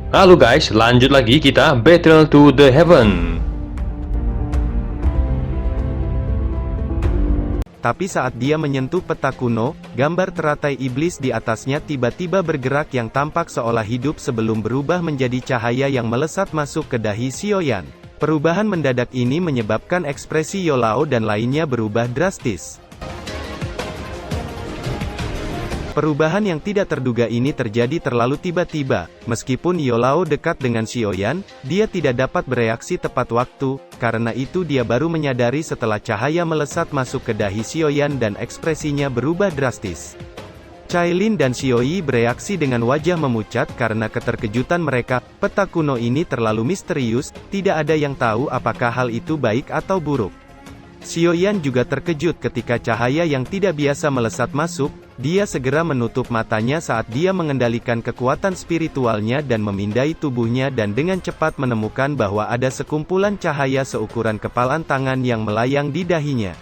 Halo guys, lanjut lagi kita Battle to the Heaven. Tapi saat dia menyentuh peta kuno, gambar teratai iblis di atasnya tiba-tiba bergerak yang tampak seolah hidup sebelum berubah menjadi cahaya yang melesat masuk ke dahi Xiaoyan. Perubahan mendadak ini menyebabkan ekspresi Yolao dan lainnya berubah drastis. Perubahan yang tidak terduga ini terjadi terlalu tiba-tiba. Meskipun Yolao dekat dengan Xiaoyan, dia tidak dapat bereaksi tepat waktu, karena itu dia baru menyadari setelah cahaya melesat masuk ke dahi Xiaoyan dan ekspresinya berubah drastis. Cailin dan Xiaoyi bereaksi dengan wajah memucat karena keterkejutan mereka. Peta kuno ini terlalu misterius, tidak ada yang tahu apakah hal itu baik atau buruk. Xiaoyan juga terkejut ketika cahaya yang tidak biasa melesat masuk. Dia segera menutup matanya saat dia mengendalikan kekuatan spiritualnya dan memindai tubuhnya dan dengan cepat menemukan bahwa ada sekumpulan cahaya seukuran kepalan tangan yang melayang di dahinya.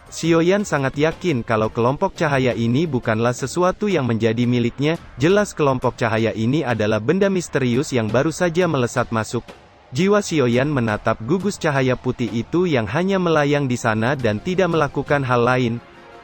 Xiaoyan sangat yakin kalau kelompok cahaya ini bukanlah sesuatu yang menjadi miliknya. Jelas kelompok cahaya ini adalah benda misterius yang baru saja melesat masuk. Jiwa Xiaoyan menatap gugus cahaya putih itu yang hanya melayang di sana dan tidak melakukan hal lain.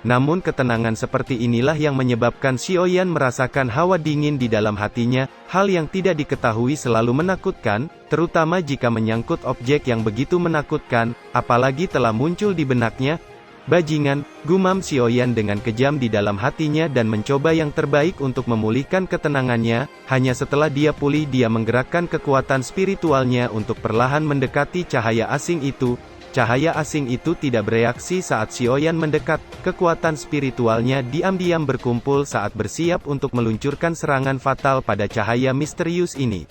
Namun ketenangan seperti inilah yang menyebabkan Xiaoyan merasakan hawa dingin di dalam hatinya. Hal yang tidak diketahui selalu menakutkan, terutama jika menyangkut objek yang begitu menakutkan, apalagi telah muncul di benaknya. Bajingan, gumam Xiaoyan dengan kejam di dalam hatinya dan mencoba yang terbaik untuk memulihkan ketenangannya. Hanya setelah dia pulih dia menggerakkan kekuatan spiritualnya untuk perlahan mendekati cahaya asing itu. Cahaya asing itu tidak bereaksi saat Xiaoyan mendekat. Kekuatan spiritualnya diam-diam berkumpul saat bersiap untuk meluncurkan serangan fatal pada cahaya misterius ini.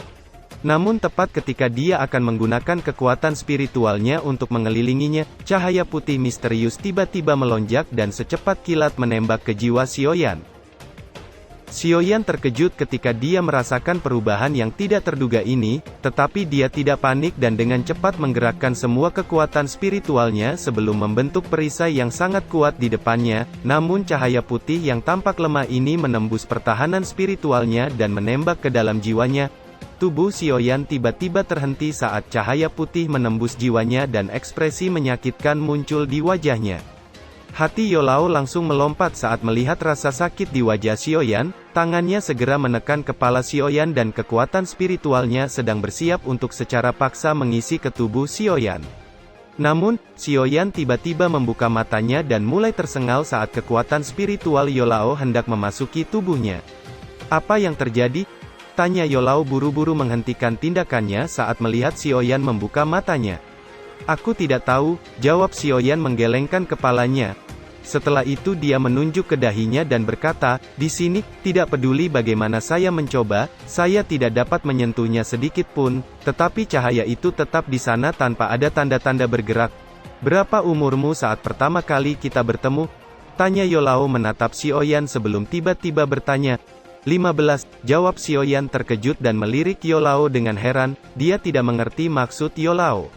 Namun tepat ketika dia akan menggunakan kekuatan spiritualnya untuk mengelilinginya, cahaya putih misterius tiba-tiba melonjak dan secepat kilat menembak ke jiwa Xiaoyan. Xiaoyan terkejut ketika dia merasakan perubahan yang tidak terduga ini, tetapi dia tidak panik dan dengan cepat menggerakkan semua kekuatan spiritualnya sebelum membentuk perisai yang sangat kuat di depannya. Namun cahaya putih yang tampak lemah ini menembus pertahanan spiritualnya dan menembak ke dalam jiwanya. Tubuh Xiaoyan tiba-tiba terhenti saat cahaya putih menembus jiwanya dan ekspresi menyakitkan muncul di wajahnya. Hati Yolao langsung melompat saat melihat rasa sakit di wajah Xiaoyan. Tangannya segera menekan kepala Xiaoyan dan kekuatan spiritualnya sedang bersiap untuk secara paksa mengisi ke tubuh Xiaoyan. Namun, Xiaoyan tiba-tiba membuka matanya dan mulai tersengal saat kekuatan spiritual Yolao hendak memasuki tubuhnya. Apa yang terjadi? Tanya Yolao buru-buru menghentikan tindakannya saat melihat Xiaoyan membuka matanya. Aku tidak tahu, jawab Xiaoyan menggelengkan kepalanya. Setelah itu dia menunjuk ke dahinya dan berkata, di sini, tidak peduli bagaimana saya mencoba, saya tidak dapat menyentuhnya sedikit pun, tetapi cahaya itu tetap di sana tanpa ada tanda-tanda bergerak. Berapa umurmu saat pertama kali kita bertemu? Tanya Yolao menatap Xiaoyan sebelum tiba-tiba bertanya. 15, jawab Xiaoyan terkejut dan melirik Yolao dengan heran, dia tidak mengerti maksud Yolao.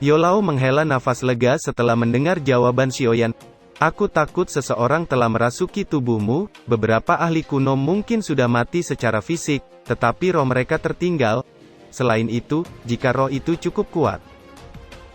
Yolao menghela nafas lega setelah mendengar jawaban Xiaoyan. Aku takut seseorang telah merasuki tubuhmu. Beberapa ahli kuno mungkin sudah mati secara fisik, tetapi roh mereka tertinggal. Selain itu, jika roh itu cukup kuat,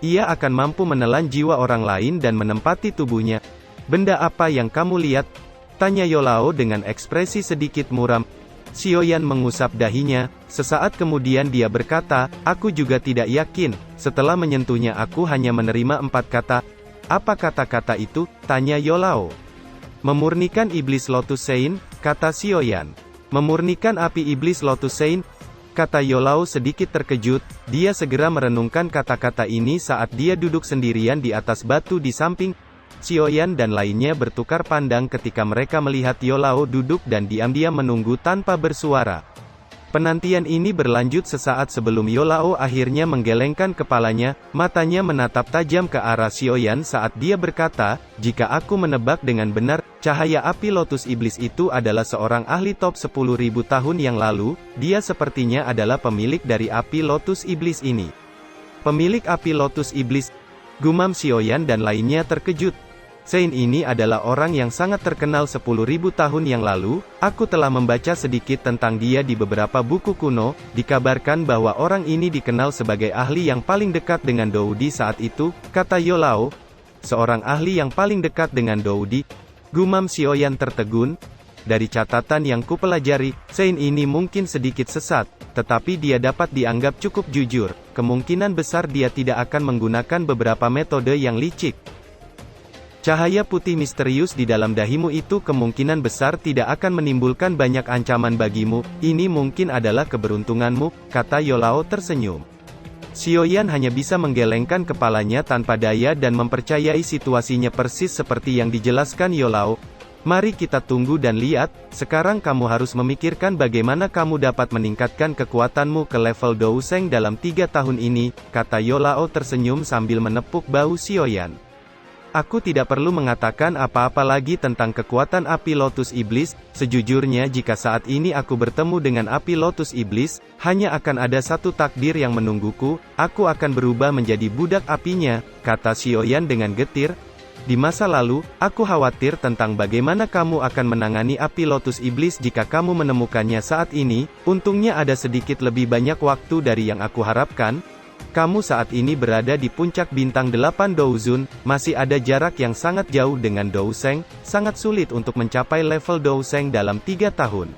ia akan mampu menelan jiwa orang lain dan menempati tubuhnya. Benda apa yang kamu lihat? Tanya Yolao dengan ekspresi sedikit muram. Xiaoyan mengusap dahinya. Sesaat kemudian dia berkata, aku juga tidak yakin. Setelah menyentuhnya aku hanya menerima 4 kata. Apa kata-kata itu? Tanya Yolao. Memurnikan iblis Lotus Sein, kata Xiaoyan. Memurnikan api iblis Lotus Sein, kata Yolao sedikit terkejut. Dia segera merenungkan kata-kata ini saat dia duduk sendirian di atas batu di samping. Xiaoyan dan lainnya bertukar pandang ketika mereka melihat Yolao duduk dan diam-diam menunggu tanpa bersuara. Penantian ini berlanjut sesaat sebelum Yolao akhirnya menggelengkan kepalanya, matanya menatap tajam ke arah Xiaoyan saat dia berkata, jika aku menebak dengan benar, cahaya api lotus iblis itu adalah seorang ahli top 10.000 tahun yang lalu, dia sepertinya adalah pemilik dari api lotus iblis ini. Pemilik api lotus iblis, gumam Xiaoyan dan lainnya terkejut. Sein ini adalah orang yang sangat terkenal 10.000 tahun yang lalu. Aku telah membaca sedikit tentang dia di beberapa buku kuno. Dikabarkan bahwa orang ini dikenal sebagai ahli yang paling dekat dengan Doudi saat itu, kata Yolao. Seorang ahli yang paling dekat dengan Doudi, gumam Xiaoyan tertegun. Dari catatan yang kupelajari, Sein ini mungkin sedikit sesat, tetapi dia dapat dianggap cukup jujur. Kemungkinan besar dia tidak akan menggunakan beberapa metode yang licik. Cahaya putih misterius di dalam dahimu itu kemungkinan besar tidak akan menimbulkan banyak ancaman bagimu. Ini mungkin adalah keberuntunganmu, kata Yolao tersenyum. Xiaoyan hanya bisa menggelengkan kepalanya tanpa daya dan mempercayai situasinya persis seperti yang dijelaskan Yolao. Mari kita tunggu dan lihat. Sekarang kamu harus memikirkan bagaimana kamu dapat meningkatkan kekuatanmu ke level Douseng dalam 3 tahun ini, kata Yolao tersenyum sambil menepuk bahu Xiaoyan. Aku tidak perlu mengatakan apa-apa lagi tentang kekuatan api Lotus Iblis. Sejujurnya jika saat ini aku bertemu dengan api Lotus Iblis, hanya akan ada satu takdir yang menungguku, aku akan berubah menjadi budak apinya, kata Xiaoyan dengan getir. Di masa lalu, aku khawatir tentang bagaimana kamu akan menangani api Lotus Iblis jika kamu menemukannya saat ini. Untungnya ada sedikit lebih banyak waktu dari yang aku harapkan. Kamu saat ini berada di puncak bintang 8 Douzun, masih ada jarak yang sangat jauh dengan Douseng, sangat sulit untuk mencapai level Douseng dalam 3 tahun.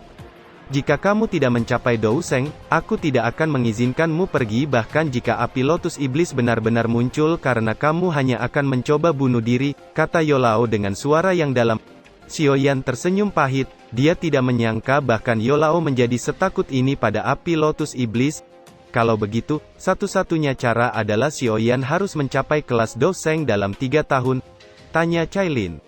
Jika kamu tidak mencapai Douseng, aku tidak akan mengizinkanmu pergi bahkan jika api Lotus Iblis benar-benar muncul karena kamu hanya akan mencoba bunuh diri, kata Yolao dengan suara yang dalam. Xiaoyan tersenyum pahit, dia tidak menyangka bahkan Yolao menjadi setakut ini pada api Lotus Iblis. Kalau begitu, satu-satunya cara adalah Xiaoyan harus mencapai kelas Douseng dalam 3 tahun? Tanya Cailin.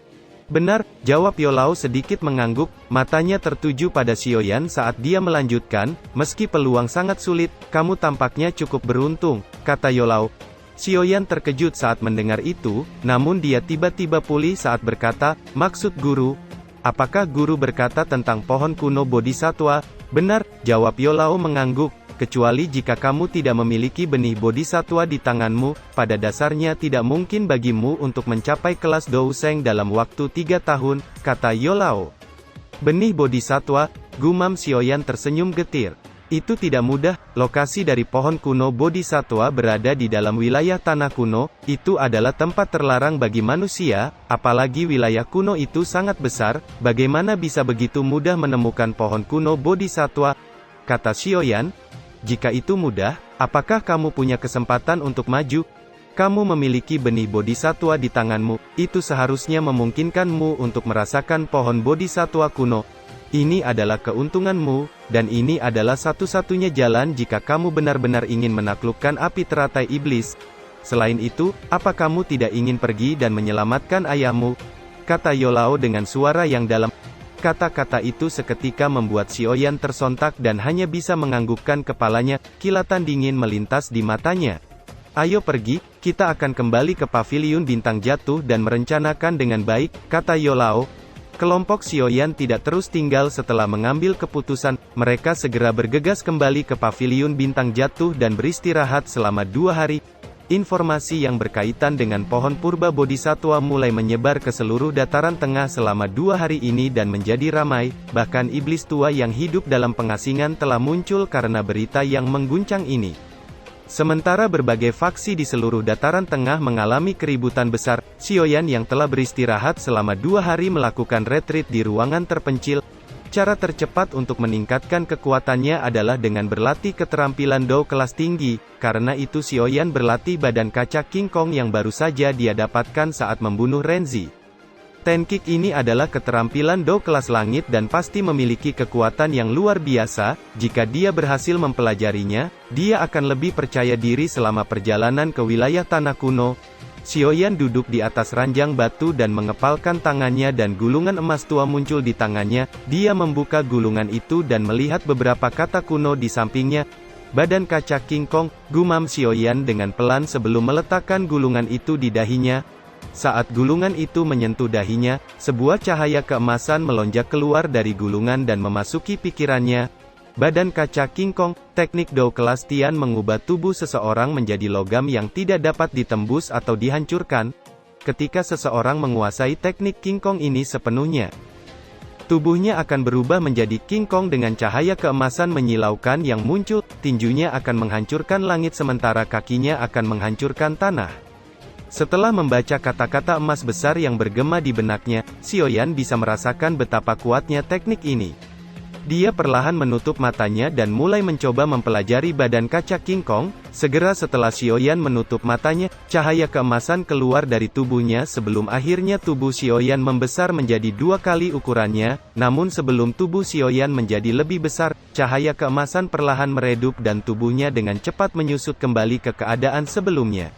Benar, jawab Yolao sedikit mengangguk, matanya tertuju pada Xiaoyan saat dia melanjutkan, meski peluang sangat sulit, kamu tampaknya cukup beruntung, kata Yolao. Xiaoyan terkejut saat mendengar itu, namun dia tiba-tiba pulih saat berkata, maksud guru? Apakah guru berkata tentang pohon kuno Bodhisattva? Benar, jawab Yolao mengangguk. Kecuali jika kamu tidak memiliki benih Bodhisattva di tanganmu, pada dasarnya tidak mungkin bagimu untuk mencapai kelas Douseng dalam waktu 3 tahun, kata Yolao. Benih Bodhisattva, gumam Xiaoyan tersenyum getir. Itu tidak mudah, lokasi dari pohon kuno Bodhisattva berada di dalam wilayah tanah kuno, itu adalah tempat terlarang bagi manusia, apalagi wilayah kuno itu sangat besar, bagaimana bisa begitu mudah menemukan pohon kuno Bodhisattva? Kata Xiaoyan. Jika itu mudah, apakah kamu punya kesempatan untuk maju? Kamu memiliki benih Bodhisattva di tanganmu, itu seharusnya memungkinkanmu untuk merasakan pohon Bodhisattva kuno. Ini adalah keuntunganmu, dan ini adalah satu-satunya jalan jika kamu benar-benar ingin menaklukkan api teratai iblis. Selain itu, apa kamu tidak ingin pergi dan menyelamatkan ayahmu? Kata Yolao dengan suara yang dalam. Kata-kata itu seketika membuat Xiaoyan tersontak dan hanya bisa menganggukkan kepalanya, kilatan dingin melintas di matanya. Ayo pergi, kita akan kembali ke paviliun bintang jatuh dan merencanakan dengan baik, kata Yolao. Kelompok Xiaoyan tidak terus tinggal setelah mengambil keputusan, mereka segera bergegas kembali ke paviliun bintang jatuh dan beristirahat selama 2 hari. Informasi yang berkaitan dengan pohon purba Bodhisattva mulai menyebar ke seluruh dataran tengah selama 2 hari ini dan menjadi ramai, bahkan iblis tua yang hidup dalam pengasingan telah muncul karena berita yang mengguncang ini. Sementara berbagai faksi di seluruh dataran tengah mengalami keributan besar, Xiaoyan yang telah beristirahat selama 2 hari melakukan retreat di ruangan terpencil. Cara tercepat untuk meningkatkan kekuatannya adalah dengan berlatih keterampilan Dou kelas tinggi, karena itu Xiaoyan berlatih badan kaca King Kong yang baru saja dia dapatkan saat membunuh Renzi. Ten Kick ini adalah keterampilan Dou kelas langit dan pasti memiliki kekuatan yang luar biasa. Jika dia berhasil mempelajarinya, dia akan lebih percaya diri selama perjalanan ke wilayah tanah kuno. Xiaoyan duduk di atas ranjang batu dan mengepalkan tangannya dan gulungan emas tua muncul di tangannya. Dia membuka gulungan itu dan melihat beberapa kata kuno di sampingnya. Badan kaca King Kong, gumam Xiaoyan dengan pelan sebelum meletakkan gulungan itu di dahinya. Saat gulungan itu menyentuh dahinya, sebuah cahaya keemasan melonjak keluar dari gulungan dan memasuki pikirannya. Badan kaca King Kong, teknik Dou kelas Tian mengubah tubuh seseorang menjadi logam yang tidak dapat ditembus atau dihancurkan. ketika seseorang menguasai teknik King Kong ini sepenuhnya. Tubuhnya akan berubah menjadi King Kong dengan cahaya keemasan menyilaukan yang muncul, tinjunya akan menghancurkan langit sementara kakinya akan menghancurkan tanah. Setelah membaca kata-kata emas besar yang bergema di benaknya, Xiaoyan bisa merasakan betapa kuatnya teknik ini. Dia perlahan menutup matanya dan mulai mencoba mempelajari badan kaca King Kong. Segera setelah Xiaoyan menutup matanya, cahaya keemasan keluar dari tubuhnya sebelum akhirnya tubuh Xiaoyan membesar menjadi 2 kali ukurannya. Namun sebelum tubuh Xiaoyan menjadi lebih besar, cahaya keemasan perlahan meredup dan tubuhnya dengan cepat menyusut kembali ke keadaan sebelumnya.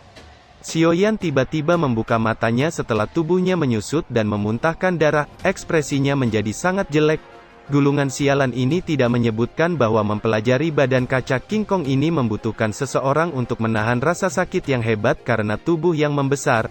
Xiaoyan tiba-tiba membuka matanya setelah tubuhnya menyusut dan memuntahkan darah, ekspresinya menjadi sangat jelek. Gulungan sialan ini tidak menyebutkan bahwa mempelajari badan kaca King Kong ini membutuhkan seseorang untuk menahan rasa sakit yang hebat karena tubuh yang membesar.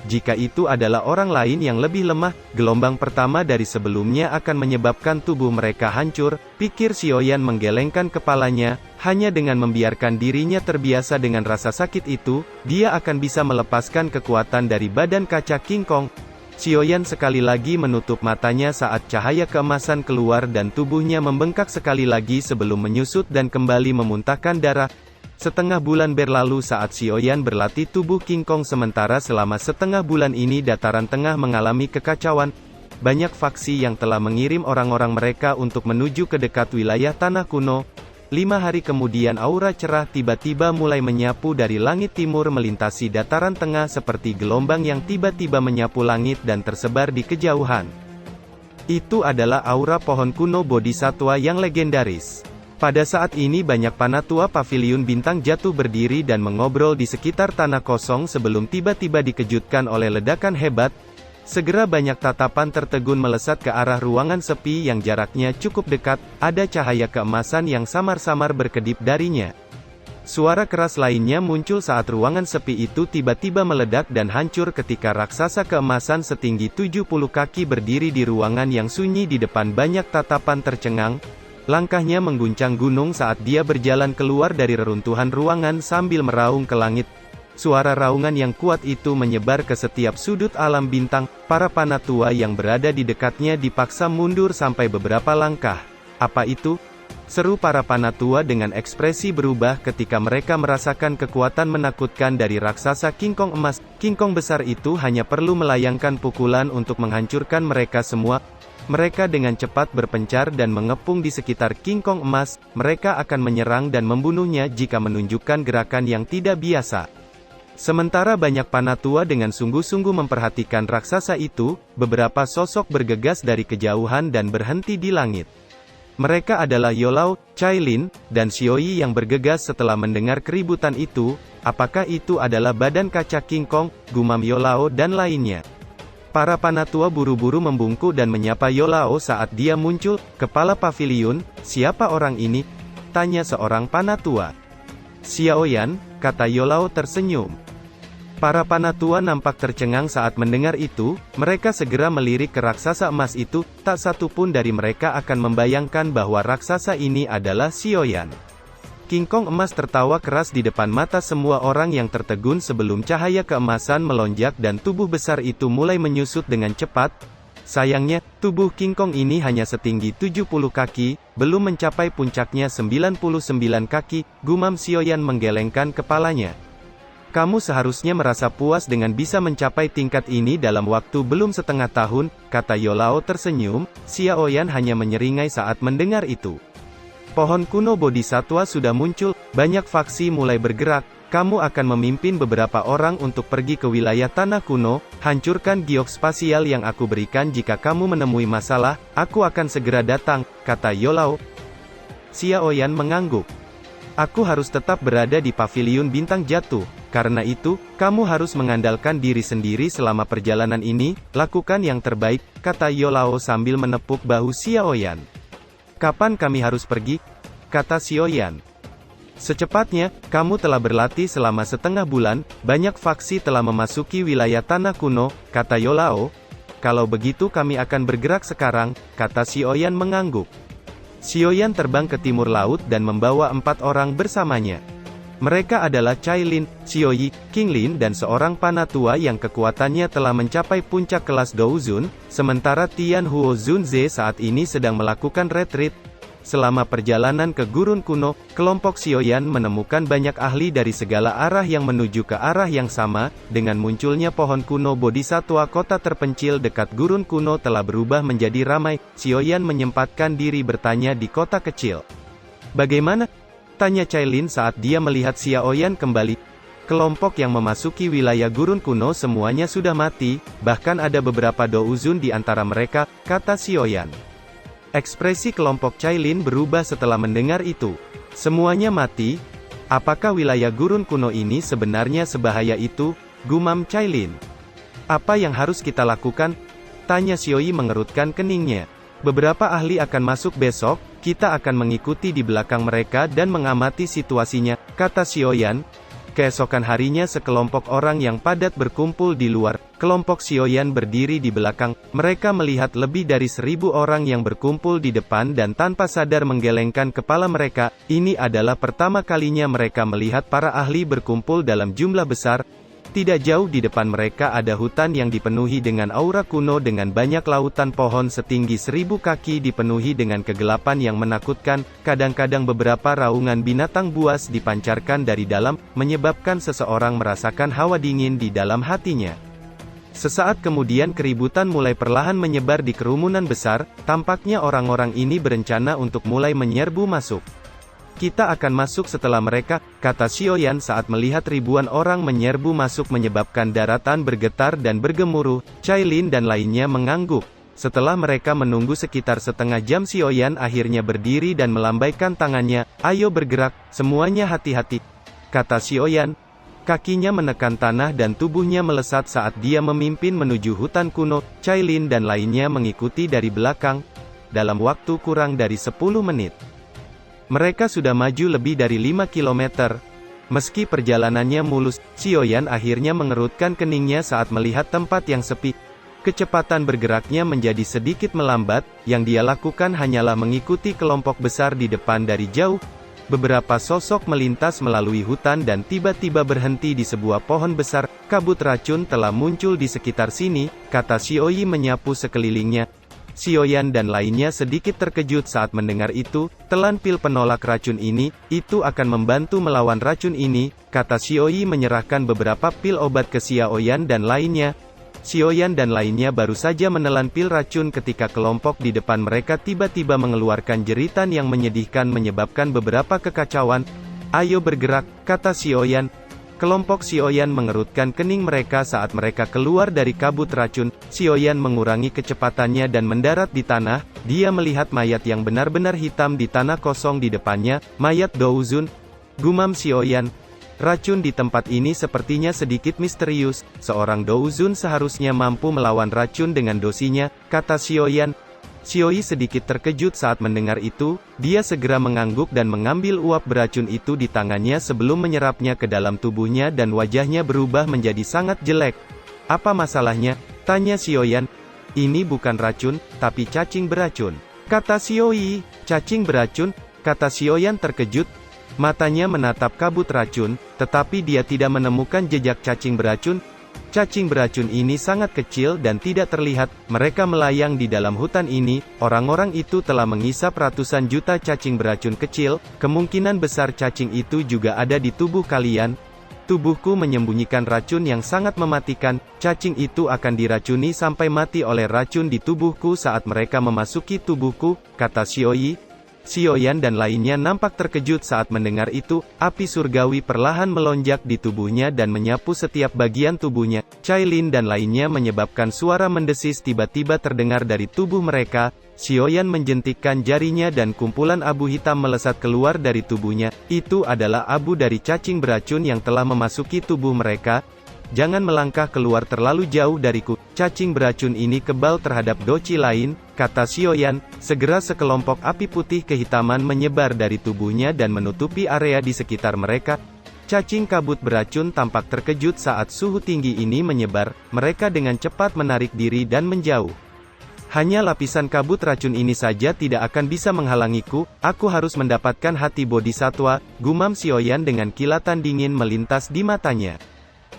Jika itu adalah orang lain yang lebih lemah, gelombang pertama dari sebelumnya akan menyebabkan tubuh mereka hancur, pikir Xiaoyan menggelengkan kepalanya. Hanya dengan membiarkan dirinya terbiasa dengan rasa sakit itu, dia akan bisa melepaskan kekuatan dari badan kaca King Kong. Xiaoyan sekali lagi menutup matanya saat cahaya keemasan keluar dan tubuhnya membengkak sekali lagi sebelum menyusut dan kembali memuntahkan darah. Setengah bulan berlalu saat Xiaoyan berlatih tubuh King Kong sementara selama setengah bulan ini dataran tengah mengalami kekacauan. Banyak faksi yang telah mengirim orang-orang mereka untuk menuju ke dekat wilayah tanah kuno. 5 hari kemudian aura cerah tiba-tiba mulai menyapu dari langit timur melintasi dataran tengah seperti gelombang yang tiba-tiba menyapu langit dan tersebar di kejauhan. Itu adalah aura pohon kuno Bodhisattva yang legendaris. Pada saat ini banyak panatua paviliun bintang jatuh berdiri dan mengobrol di sekitar tanah kosong sebelum tiba-tiba dikejutkan oleh ledakan hebat. Segera banyak tatapan tertegun melesat ke arah ruangan sepi yang jaraknya cukup dekat, ada cahaya keemasan yang samar-samar berkedip darinya. Suara keras lainnya muncul saat ruangan sepi itu tiba-tiba meledak dan hancur ketika raksasa keemasan setinggi 70 kaki berdiri di ruangan yang sunyi di depan banyak tatapan tercengang. Langkahnya mengguncang gunung saat dia berjalan keluar dari reruntuhan ruangan sambil meraung ke langit. Suara raungan yang kuat itu menyebar ke setiap sudut alam bintang. Para panatua yang berada di dekatnya dipaksa mundur sampai beberapa langkah. Apa itu? Seru para panatua dengan ekspresi berubah ketika mereka merasakan kekuatan menakutkan dari raksasa King Kong emas. King Kong besar itu hanya perlu melayangkan pukulan untuk menghancurkan mereka semua. Mereka dengan cepat berpencar dan mengepung di sekitar King Kong emas. Mereka akan menyerang dan membunuhnya jika menunjukkan gerakan yang tidak biasa. Sementara banyak panatua dengan sungguh-sungguh memperhatikan raksasa itu, beberapa sosok bergegas dari kejauhan dan berhenti di langit. Mereka adalah Youlau, Cailin, dan Xiaoyi yang bergegas setelah mendengar keributan itu. Apakah itu adalah badan kaca King Kong, gumam Youlau dan lainnya. Para panatua buru-buru membungkuk dan menyapa Youlau saat dia muncul. Kepala paviliun, siapa orang ini? Tanya seorang panatua. Xiaoyan, kata Youlau tersenyum. Para panatua nampak tercengang saat mendengar itu, mereka segera melirik ke raksasa emas itu, tak satu pun dari mereka akan membayangkan bahwa raksasa ini adalah Xiaoyan. King Kong emas tertawa keras di depan mata semua orang yang tertegun sebelum cahaya keemasan melonjak dan tubuh besar itu mulai menyusut dengan cepat. Sayangnya, tubuh King Kong ini hanya setinggi 70 kaki, belum mencapai puncaknya 99 kaki, gumam Xiaoyan menggelengkan kepalanya. Kamu seharusnya merasa puas dengan bisa mencapai tingkat ini dalam waktu belum setengah tahun, kata Youlau tersenyum. Xiaoyan hanya menyeringai saat mendengar itu. Pohon kuno Bodhisattva sudah muncul, banyak faksi mulai bergerak. Kamu akan memimpin beberapa orang untuk pergi ke wilayah tanah kuno, hancurkan giok spasial yang aku berikan jika kamu menemui masalah, aku akan segera datang, kata Youlau. Xiaoyan mengangguk. Aku harus tetap berada di paviliun bintang jatuh. Karena itu, kamu harus mengandalkan diri sendiri selama perjalanan ini, lakukan yang terbaik, kata Youlau sambil menepuk bahu Xiaoyan. Kapan kami harus pergi? Kata Xiaoyan. Secepatnya, kamu telah berlatih selama setengah bulan, banyak faksi telah memasuki wilayah tanah kuno, kata Youlau. Kalau begitu kami akan bergerak sekarang, kata Xiaoyan mengangguk. Xiaoyan terbang ke timur laut dan membawa 4 orang bersamanya. Mereka adalah Cailin, Xiaoyi, Qinglin dan seorang panatua yang kekuatannya telah mencapai puncak kelas Douzun, sementara Tian Huo Zunze saat ini sedang melakukan retreat. Selama perjalanan ke gurun kuno, kelompok Xiaoyan menemukan banyak ahli dari segala arah yang menuju ke arah yang sama. Dengan munculnya pohon kuno Bodhisattva, kota terpencil dekat gurun kuno telah berubah menjadi ramai. Xiaoyan menyempatkan diri bertanya di kota kecil. "Bagaimana?" tanya Cailin saat dia melihat Xiaoyan kembali. "Kelompok yang memasuki wilayah gurun kuno semuanya sudah mati, bahkan ada beberapa Douzun di antara mereka," kata Xiaoyan. Ekspresi kelompok Cailin berubah setelah mendengar itu. "Semuanya mati? Apakah wilayah gurun kuno ini sebenarnya sebahaya itu?" gumam Cailin. "Apa yang harus kita lakukan?" tanya Xiaoyi mengerutkan keningnya. "Beberapa ahli akan masuk besok, kita akan mengikuti di belakang mereka dan mengamati situasinya," kata Xiaoyan. Keesokan harinya sekelompok orang yang padat berkumpul di luar. Kelompok Xiaoyan berdiri di belakang. Mereka melihat lebih dari 1.000 orang yang berkumpul di depan dan tanpa sadar menggelengkan kepala mereka. Ini adalah pertama kalinya mereka melihat para ahli berkumpul dalam jumlah besar. Tidak jauh di depan mereka ada hutan yang dipenuhi dengan aura kuno dengan banyak lautan pohon setinggi 1.000 kaki dipenuhi dengan kegelapan yang menakutkan. Kadang-kadang beberapa raungan binatang buas dipancarkan dari dalam, menyebabkan seseorang merasakan hawa dingin di dalam hatinya. Sesaat kemudian keributan mulai perlahan menyebar di kerumunan besar. Tampaknya orang-orang ini berencana untuk mulai menyerbu masuk. "Kita akan masuk setelah mereka," kata Xiaoyan saat melihat ribuan orang menyerbu masuk menyebabkan daratan bergetar dan bergemuruh. Cailin dan lainnya mengangguk. Setelah mereka menunggu sekitar setengah jam, Xiaoyan akhirnya berdiri dan melambaikan tangannya. "Ayo bergerak, semuanya hati-hati," kata Xiaoyan. Kakinya menekan tanah dan tubuhnya melesat saat dia memimpin menuju hutan kuno. Cailin dan lainnya mengikuti dari belakang. Dalam waktu kurang dari 10 menit. Mereka sudah maju lebih dari 5 kilometer. Meski perjalanannya mulus, Xiaoyan akhirnya mengerutkan keningnya saat melihat tempat yang sepi. Kecepatan bergeraknya menjadi sedikit melambat, yang dia lakukan hanyalah mengikuti kelompok besar di depan dari jauh. Beberapa sosok melintas melalui hutan dan tiba-tiba berhenti di sebuah pohon besar. "Kabut racun telah muncul di sekitar sini," kata Xiaoyi menyapu sekelilingnya. Xiaoyan dan lainnya sedikit terkejut saat mendengar itu. "Telan pil penolak racun ini, itu akan membantu melawan racun ini," kata Xiaoyi menyerahkan beberapa pil obat ke Xiaoyan dan lainnya. Xiaoyan dan lainnya baru saja menelan pil racun ketika kelompok di depan mereka tiba-tiba mengeluarkan jeritan yang menyedihkan menyebabkan beberapa kekacauan. "Ayo bergerak," kata Xiaoyan. Kelompok Xiaoyan mengerutkan kening mereka saat mereka keluar dari kabut racun. Xiaoyan mengurangi kecepatannya dan mendarat di tanah. Dia melihat mayat yang benar-benar hitam di tanah kosong di depannya. "Mayat Douzun," gumam Xiaoyan. "Racun di tempat ini sepertinya sedikit misterius. Seorang Douzun seharusnya mampu melawan racun dengan dosinya," kata Xiaoyan. Xiaoyi sedikit terkejut saat mendengar itu. Dia segera mengangguk dan mengambil uap beracun itu di tangannya sebelum menyerapnya ke dalam tubuhnya dan wajahnya berubah menjadi sangat jelek. "Apa masalahnya?" tanya Xiaoyan. "Ini bukan racun, tapi cacing beracun," kata Xiaoyi. "Cacing beracun?" kata Xiaoyan terkejut. Matanya menatap kabut racun, tetapi dia tidak menemukan jejak cacing beracun. Cacing beracun ini sangat kecil dan tidak terlihat. Mereka melayang di dalam hutan ini. Orang-orang itu telah mengisap ratusan juta cacing beracun kecil. Kemungkinan besar cacing itu juga ada di tubuh kalian. Tubuhku menyembunyikan racun yang sangat mematikan. Cacing itu akan diracuni sampai mati oleh racun di tubuhku saat mereka memasuki tubuhku, kata Xiaoyi. Xiaoyan dan lainnya nampak terkejut saat mendengar itu. Api surgawi perlahan melonjak di tubuhnya dan menyapu setiap bagian tubuhnya. Cailin dan lainnya menyebabkan suara mendesis tiba-tiba terdengar dari tubuh mereka. Xiaoyan menjentikkan jarinya dan kumpulan abu hitam melesat keluar dari tubuhnya. Itu adalah abu dari cacing beracun yang telah memasuki tubuh mereka. "Jangan melangkah keluar terlalu jauh dariku. Cacing beracun ini kebal terhadap doci lain," kata Xiaoyan. Segera sekelompok api putih kehitaman menyebar dari tubuhnya dan menutupi area di sekitar mereka. Cacing kabut beracun tampak terkejut saat suhu tinggi ini menyebar. Mereka dengan cepat menarik diri dan menjauh. Hanya lapisan kabut racun ini saja tidak akan bisa menghalangiku, aku harus mendapatkan hati bodhisatwa, gumam Xiaoyan dengan kilatan dingin melintas di matanya.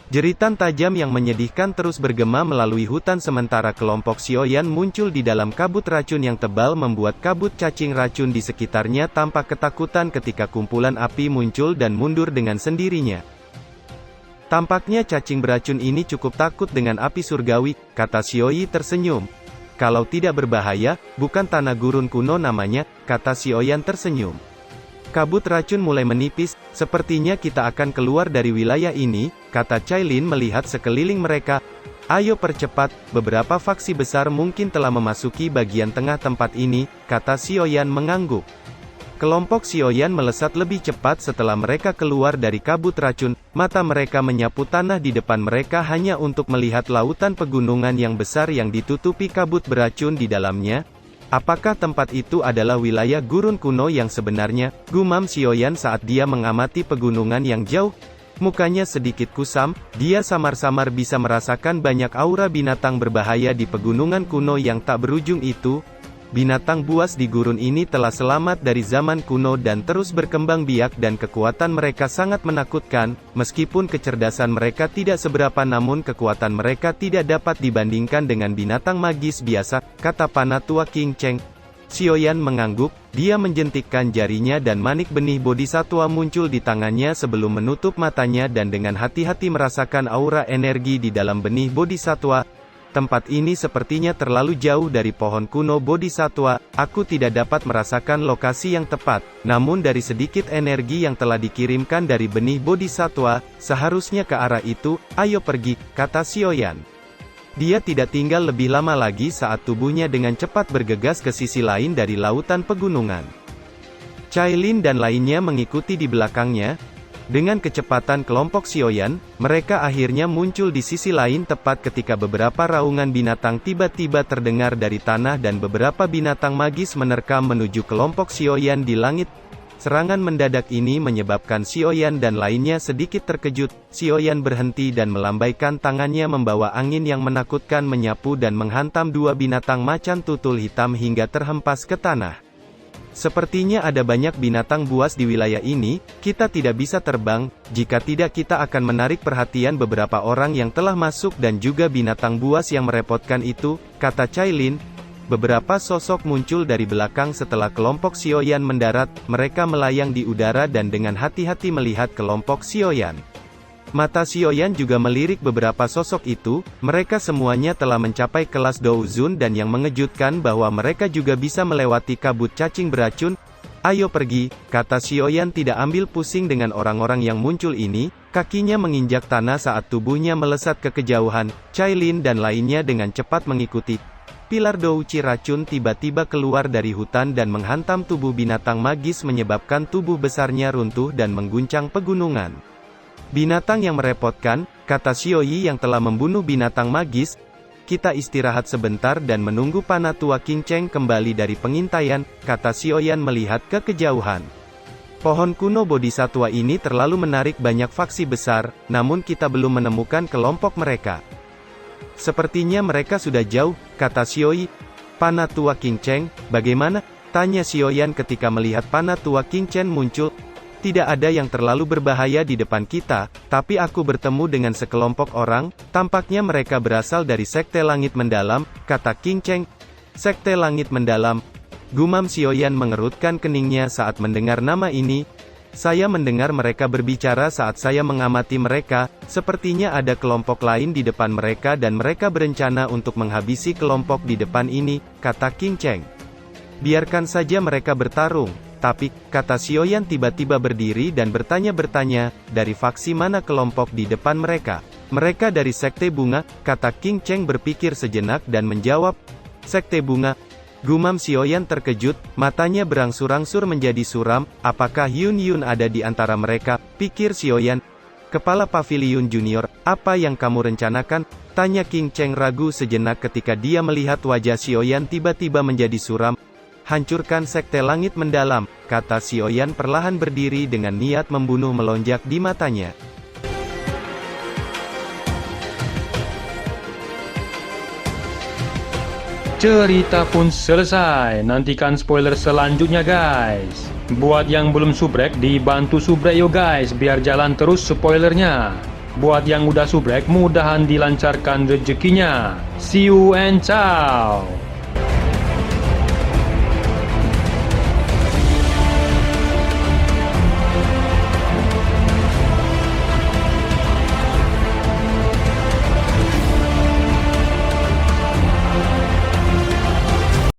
Jeritan tajam yang menyedihkan terus bergema melalui hutan sementara kelompok Xiaoyan muncul di dalam kabut racun yang tebal membuat kabut cacing racun di sekitarnya tampak ketakutan ketika kumpulan api muncul dan mundur dengan sendirinya. Tampaknya cacing beracun ini cukup takut dengan api surgawi, kata Xiaoyi tersenyum. Kalau tidak berbahaya, bukan tanah gurun kuno namanya, kata Xiaoyan tersenyum. Kabut racun mulai menipis, sepertinya kita akan keluar dari wilayah ini, kata Cailin melihat sekeliling mereka. Ayo percepat, beberapa faksi besar mungkin telah memasuki bagian tengah tempat ini, kata Xiaoyan mengangguk. Kelompok Xiaoyan melesat lebih cepat setelah mereka keluar dari kabut racun, mata mereka menyapu tanah di depan mereka hanya untuk melihat lautan pegunungan yang besar yang ditutupi kabut beracun di dalamnya. Apakah tempat itu adalah wilayah gurun kuno yang sebenarnya? Gumam Xiaoyan saat dia mengamati pegunungan yang jauh. Mukanya sedikit kusam, dia samar-samar bisa merasakan banyak aura binatang berbahaya di pegunungan kuno yang tak berujung itu. Binatang buas di gurun ini telah selamat dari zaman kuno dan terus berkembang biak dan kekuatan mereka sangat menakutkan, meskipun kecerdasan mereka tidak seberapa namun kekuatan mereka tidak dapat dibandingkan dengan binatang magis biasa, kata Panatua King Cheng. Xiaoyan mengangguk, dia menjentikkan jarinya dan manik benih bodhisatwa muncul di tangannya sebelum menutup matanya dan dengan hati-hati merasakan aura energi di dalam benih bodhisatwa. Tempat ini sepertinya terlalu jauh dari pohon kuno bodhisatwa, aku tidak dapat merasakan lokasi yang tepat, namun dari sedikit energi yang telah dikirimkan dari benih bodhisatwa, seharusnya ke arah itu, ayo pergi, kata Xiaoyan. Dia tidak tinggal lebih lama lagi saat tubuhnya dengan cepat bergegas ke sisi lain dari lautan pegunungan. Cailin dan lainnya mengikuti di belakangnya. Dengan kecepatan kelompok Xiaoyan, mereka akhirnya muncul di sisi lain tepat ketika beberapa raungan binatang tiba-tiba terdengar dari tanah dan beberapa binatang magis menerkam menuju kelompok Xiaoyan di langit. Serangan mendadak ini menyebabkan Xiaoyan dan lainnya sedikit terkejut. Xiaoyan berhenti dan melambaikan tangannya membawa angin yang menakutkan menyapu dan menghantam dua binatang macan tutul hitam hingga terhempas ke tanah. Sepertinya ada banyak binatang buas di wilayah ini, kita tidak bisa terbang, jika tidak kita akan menarik perhatian beberapa orang yang telah masuk dan juga binatang buas yang merepotkan itu, kata Cailin. Beberapa sosok muncul dari belakang setelah kelompok Xiaoyan mendarat, mereka melayang di udara dan dengan hati-hati melihat kelompok Xiaoyan. Mata Xiaoyan juga melirik beberapa sosok itu, mereka semuanya telah mencapai kelas Douzun dan yang mengejutkan bahwa mereka juga bisa melewati kabut cacing beracun. Ayo pergi, kata Xiaoyan tidak ambil pusing dengan orang-orang yang muncul ini, kakinya menginjak tanah saat tubuhnya melesat ke kejauhan, Cailin dan lainnya dengan cepat mengikuti. Pilar douci racun tiba-tiba keluar dari hutan dan menghantam tubuh binatang magis menyebabkan tubuh besarnya runtuh dan mengguncang pegunungan. Binatang yang merepotkan, kata Xiaoyi yang telah membunuh binatang magis. Kita istirahat sebentar dan menunggu Panatua King Cheng kembali dari pengintaian, kata Xiaoyan melihat ke kejauhan. Pohon kuno bodhisatwa ini terlalu menarik banyak faksi besar, namun kita belum menemukan kelompok mereka. Sepertinya mereka sudah jauh, kata Xiaoyi. Panatua King Cheng, bagaimana? Tanya Xiaoyan ketika melihat Panatua King Cheng muncul. Tidak ada yang terlalu berbahaya di depan kita, tapi aku bertemu dengan sekelompok orang, tampaknya mereka berasal dari Sekte Langit Mendalam, kata King Cheng. Sekte Langit Mendalam. Gumam Xiaoyan mengerutkan keningnya saat mendengar nama ini. Saya mendengar mereka berbicara saat saya mengamati mereka, sepertinya ada kelompok lain di depan mereka dan mereka berencana untuk menghabisi kelompok di depan ini, kata King Cheng. Biarkan saja mereka bertarung. Tapi, kata Xiaoyan tiba-tiba berdiri dan bertanya-bertanya, dari faksi mana kelompok di depan mereka? Mereka dari Sekte Bunga, kata King Cheng berpikir sejenak dan menjawab, Sekte Bunga. Gumam Xiaoyan terkejut, matanya berangsur-angsur menjadi suram, apakah Yun Yun ada di antara mereka, pikir Xiaoyan. Kepala Pavilion Junior, apa yang kamu rencanakan? Tanya King Cheng ragu sejenak ketika dia melihat wajah Xiaoyan tiba-tiba menjadi suram. Hancurkan Sekte Langit Mendalam, kata Xiaoyan perlahan berdiri dengan niat membunuh melonjak di matanya. cerita pun selesai. Nantikan spoiler selanjutnya guys. Buat yang belum subrek, dibantu subrek yo guys, biar jalan terus spoilernya. Buat yang udah subrek, mudahan dilancarkan rezekinya. See you and ciao.